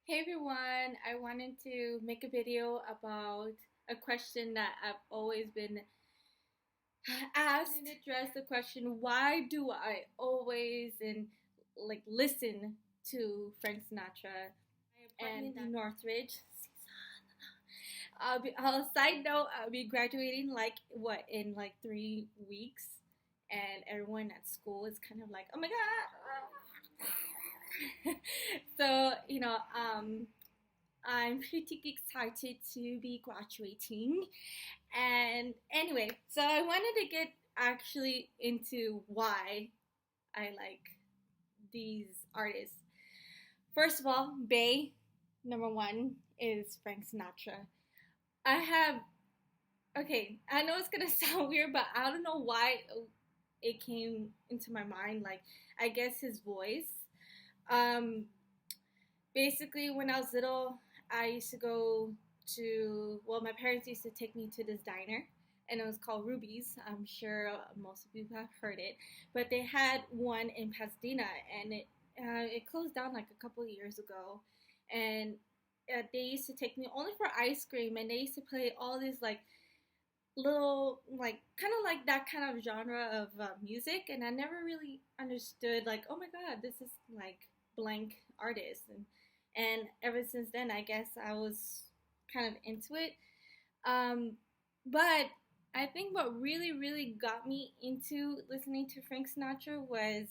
Hey everyone, I wanted to make a video about a question that I've always been asked and address the question, why do I always listen to Frank Sinatra and the Northridge? Side note, I'll be graduating in like 3 weeks, and everyone at school is kind of like, oh my god. So I'm pretty excited to be graduating. And anyway, so I wanted to get actually into why I like these artists. First of all, Bay, number one, is Frank Sinatra. I have, okay, I know it's gonna sound weird, but I don't know why it came into my mind. Like, I guess his voice. Um, Basically, when I was little, I used to go my parents used to take me to this diner, and it was called Ruby's. I'm sure most of you have heard it, but they had one in Pasadena, and it closed down like a couple of years ago. And they used to take me only for ice cream, and they used to play all these like little, like, kind of like that kind of genre of music, and I never really understood, like, oh my god, this is like blank artist. And ever since then, I guess I was kind of into it. But I think what really got me into listening to Frank Sinatra was,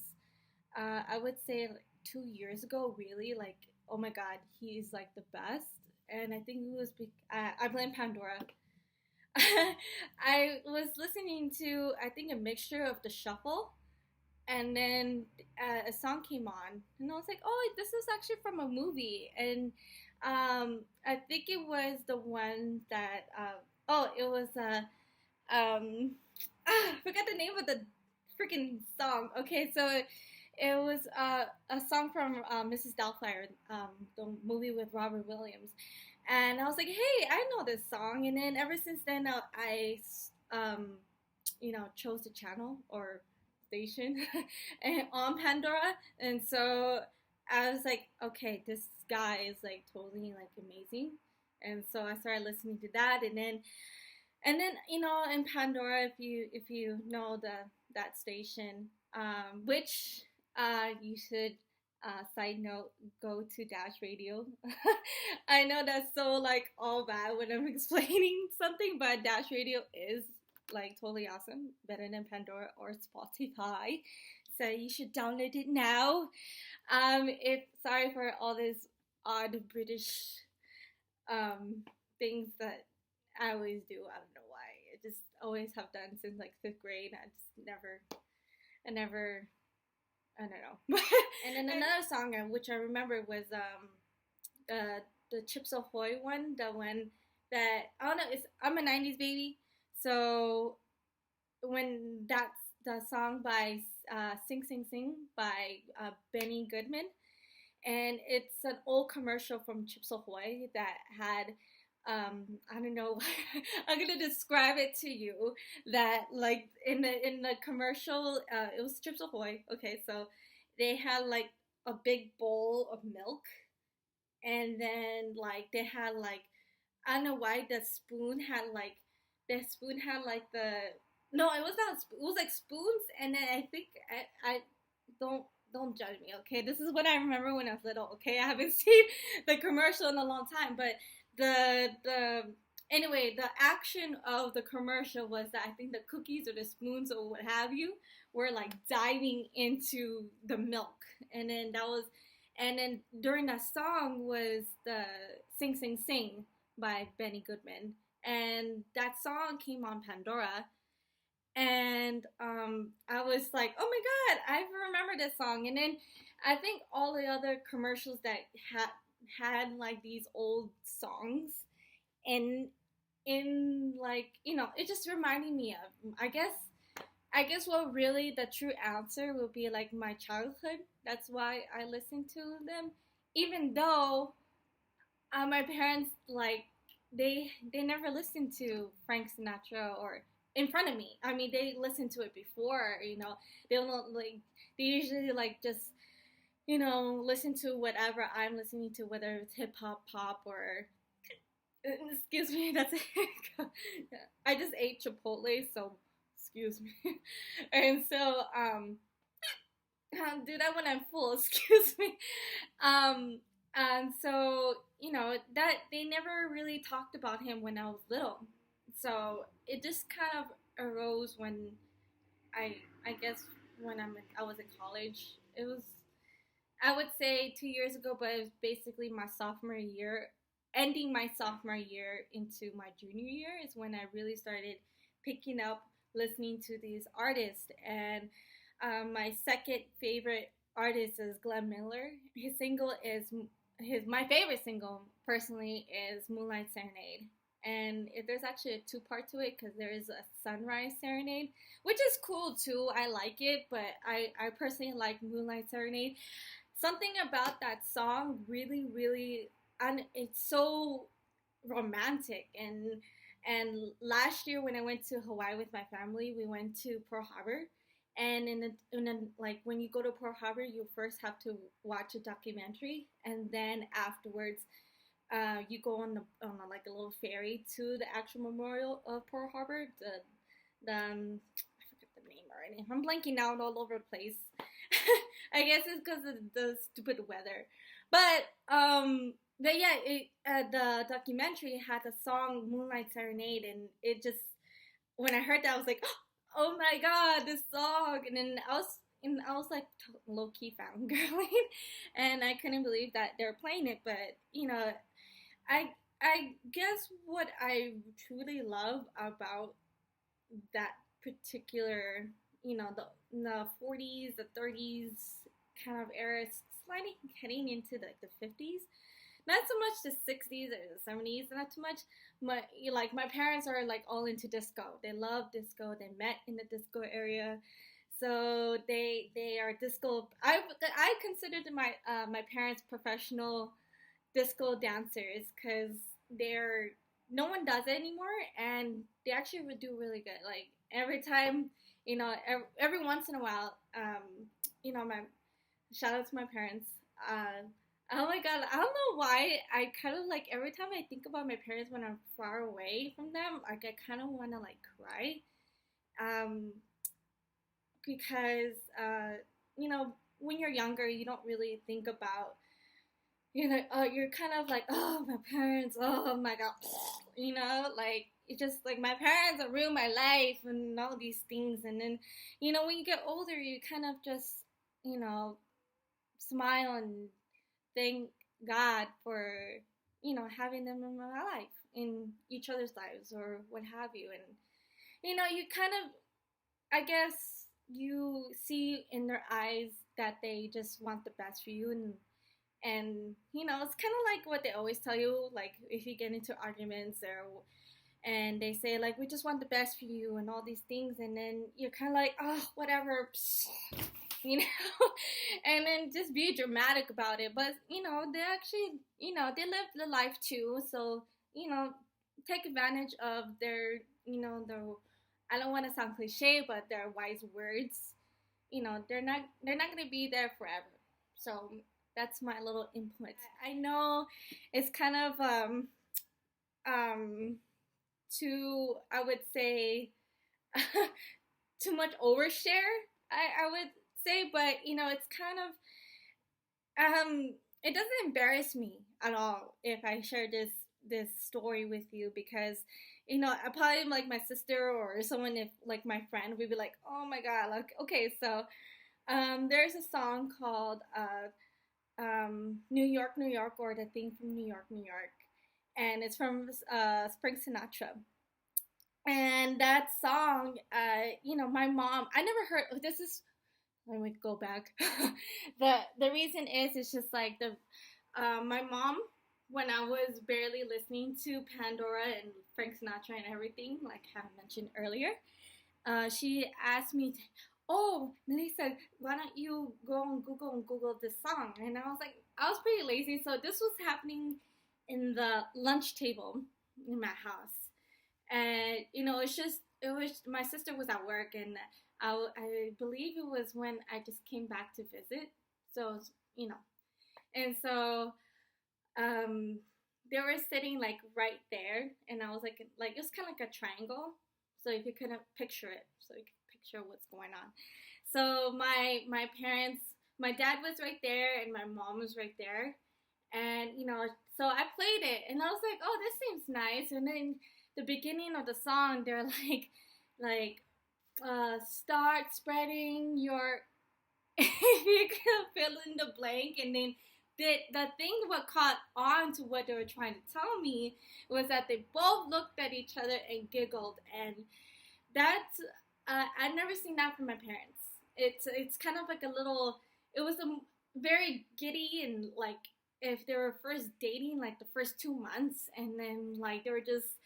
I would say, like 2 years ago. Really, like, oh my God, he's like the best. And I think it was I blame Pandora. I was listening to, I think, a mixture of the shuffle, and then a song came on, and I was like, oh, this is actually from a movie. And I think it was the one that it was I forgot the name of the freaking song. Okay, so it was a song from Mrs. Doubtfire, the movie with Robert Williams. And I was like, hey, I know this song. And then ever since then, I um, chose the channel or station and on Pandora. And so I was like, okay, this guy is like totally like amazing. And so I started listening to that, and then in Pandora, if you know that station, which you should, side note, go to Dash Radio. I know that's so like all bad when I'm explaining something, but Dash Radio is like totally awesome, better than Pandora or Spotify. So you should download it now. If Sorry for all this odd British things that I always do. I don't know why. I just always have done since like fifth grade. I never, I don't know. And then another song which I remember was the Chips Ahoy one, the one that, I don't know. I'm a '90s baby, so when that's the song by Sing Sing Sing by Benny Goodman, and it's an old commercial from Chips Ahoy that had, I don't know, I'm gonna describe it to you. That, like, in the commercial, it was Chips Ahoy. Okay, so they had like a big bowl of milk, and then like they had like, I don't know why the spoon had like the, no, it was not it was like spoons. And then I think I don't judge me, okay? This is what I remember when I was little, okay? I haven't seen the commercial in a long time, but the anyway, the action of the commercial was that I think the cookies or the spoons or what have you were like diving into the milk. And then during that song was the Sing Sing Sing by Benny Goodman. And that song came on Pandora, and I was like, oh my god, I remember this song. And then I think all the other commercials that had like these old songs, and in like, it just reminded me of, I guess what really the true answer will be like my childhood. That's why I listen to them, even though my parents, like, they never listened to Frank Sinatra or in front of me. I mean, they listened to it before. They don't, like, they usually like just listen to whatever I'm listening to, whether it's hip hop, pop, or excuse me, that's it. I just ate Chipotle, so excuse me. And so, do that when I'm full, excuse me. Um, and so, that they never really talked about him when I was little. So it just kind of arose when I, I guess when I was in college. It was, I would say 2 years ago, but it was basically my sophomore year, ending my sophomore year into my junior year is when I really started picking up listening to these artists. And my second favorite artist is Glenn Miller. His single is my favorite single personally is Moonlight Serenade. And there's actually a two-part to it because there is a sunrise serenade, which is cool too. I like it, but I personally like Moonlight Serenade. Something about that song really, really, and it's so romantic. And last year when I went to Hawaii with my family, we went to Pearl Harbor. And like when you go to Pearl Harbor, you first have to watch a documentary, and then afterwards, you go like a little ferry to the actual memorial of Pearl Harbor. I forget the name already. I'm blanking out all over the place. I guess it's because of the stupid weather. But yeah, the documentary had a song Moonlight Serenade, and it just when I heard that I was like, oh my god, this song, and then I was like low key fangirling, and I couldn't believe that they were playing it. But I I guess what I truly love about that particular, the 40s, the 30s kind of era, sliding heading into the 50s. Not so much the 60s or the 70s, not too much. My parents are like all into disco. They love disco. They met in the disco area, so they are disco. I considered my parents professional disco dancers because they're no one does it anymore, and they actually would do really good. Like every time, every once in a while, my shout out to my parents. Oh my god, I don't know why. I kind of like every time I think about my parents when I'm far away from them, like I kind of want to like cry, um, because when you're younger, you don't really think about you're kind of like, oh, my parents, oh my god, like it's just like my parents have ruined my life and all these things. And then, when you get older, you kind of just, you know, smile and thank God for, having them in my life, in each other's lives or what have you. And, you kind of, I guess, you see in their eyes that they just want the best for you. And it's kind of like what they always tell you, like if you get into arguments and they say like we just want the best for you and all these things, and then you're kind of like, oh, whatever, you know and then just be dramatic about it. But they actually, they live the life too, so you know take advantage of their, their, I don't want to sound cliche, but their wise words. They're not going to be there forever. So that's my little input. I know it's kind of um too, I would say, too much overshare. I would say, but it's kind of it doesn't embarrass me at all if I share this story with you, because I probably, like, my sister or someone, if like my friend, would be like, oh my god, like, okay, so there's a song called New York, New York, or the thing from New York, New York, and it's from Frank Sinatra. And that song, my mom, I never heard. This is, let me go back. The reason is, it's just like my mom, when I was barely listening to Pandora and Frank Sinatra and everything, like I mentioned earlier, she asked me, oh, Melissa, why don't you go on Google and Google this song? And I was like, I was pretty lazy, so this was happening in the lunch table in my house. And it was, my sister was at work, and I believe it was when I just came back to visit. So you know. And so um, they were sitting like right there, and I was like it was kind of like a triangle, so you could kind of picture it, so you could picture what's going on. So my parents, my dad was right there, and my mom was right there, and so I played it, and I was like, oh, this seems nice. And then the beginning of the song, they're like start spreading your you can fill in the blank. And then the thing what caught on to what they were trying to tell me was that they both looked at each other and giggled. And that's I've never seen that from my parents. It's kind of like a little, it was a very giddy, and like if they were first dating, like the first 2 months, and then like they were just,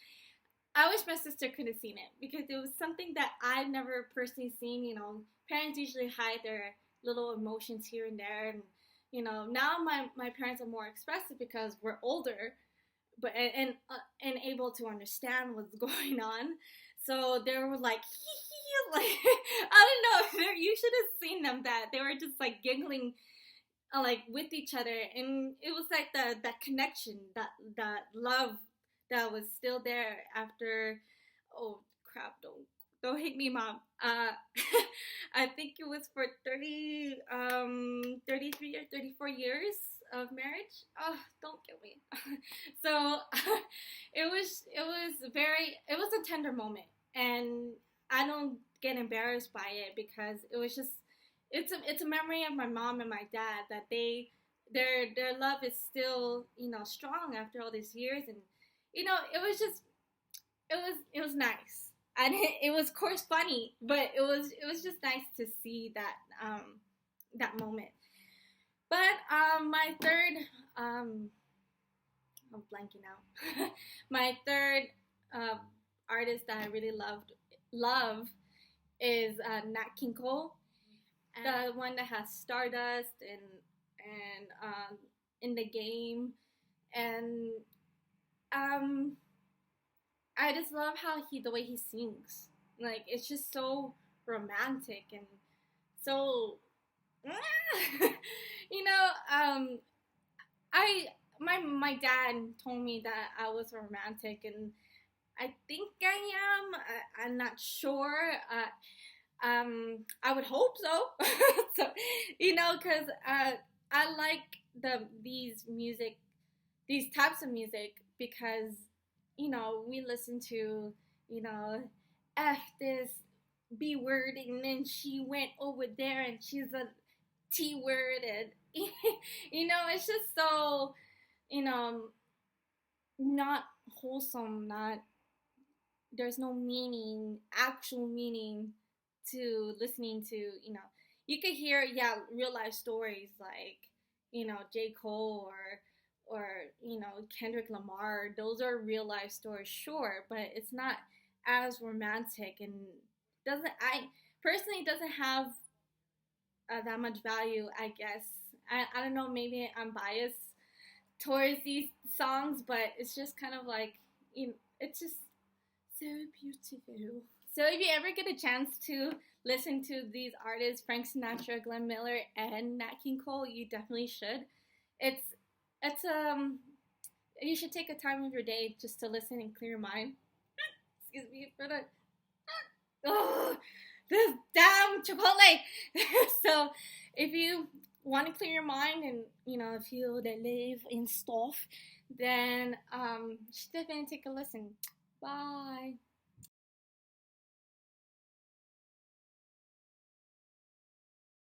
I wish my sister could have seen it, because it was something that I'd never personally seen. Parents usually hide their little emotions here and there, and now my parents are more expressive because we're older, but and able to understand what's going on. So they were like, like I don't know. You should have seen them. That they were just like giggling, like with each other, and it was like that connection, that love that was still there after. Oh crap! Don't hate me, mom. I think it was for 33 or 34 years of marriage. Oh, don't kill me. So it was a tender moment, and I don't get embarrassed by it, because it was just, it's a memory of my mom and my dad, that their love is still strong after all these years. And it was just, it was nice. And it was of course funny, but it was just nice to see that moment. But my third, I'm blanking out. My third uh, artist that I really love is Nat King Cole, the one that has Stardust and In the Game. And um, I just love how the way he sings. Like, it's just so romantic and so you know I my dad told me that I was romantic, and I think I am. I'm not sure. I would hope so. So, because I like these types of music, because we listen to f this B word, and then she went over there and she's a T word, and it's just so not wholesome, not, there's no meaning, actual meaning to listening to, you could hear, yeah, real life stories like, J. Cole or Kendrick Lamar. Those are real life stories, sure, but it's not as romantic, and doesn't, I personally, doesn't have that much value, I guess. I don't know, maybe I'm biased towards these songs, but it's just kind of like, it's just so beautiful. So if you ever get a chance to listen to these artists, Frank Sinatra, Glenn Miller, and Nat King Cole, you definitely should. It's you should take a time of your day just to listen and clear your mind. Excuse me for the oh, this damn Chipotle. So if you want to clear your mind and feel the live and stuff, then definitely take a listen. Bye.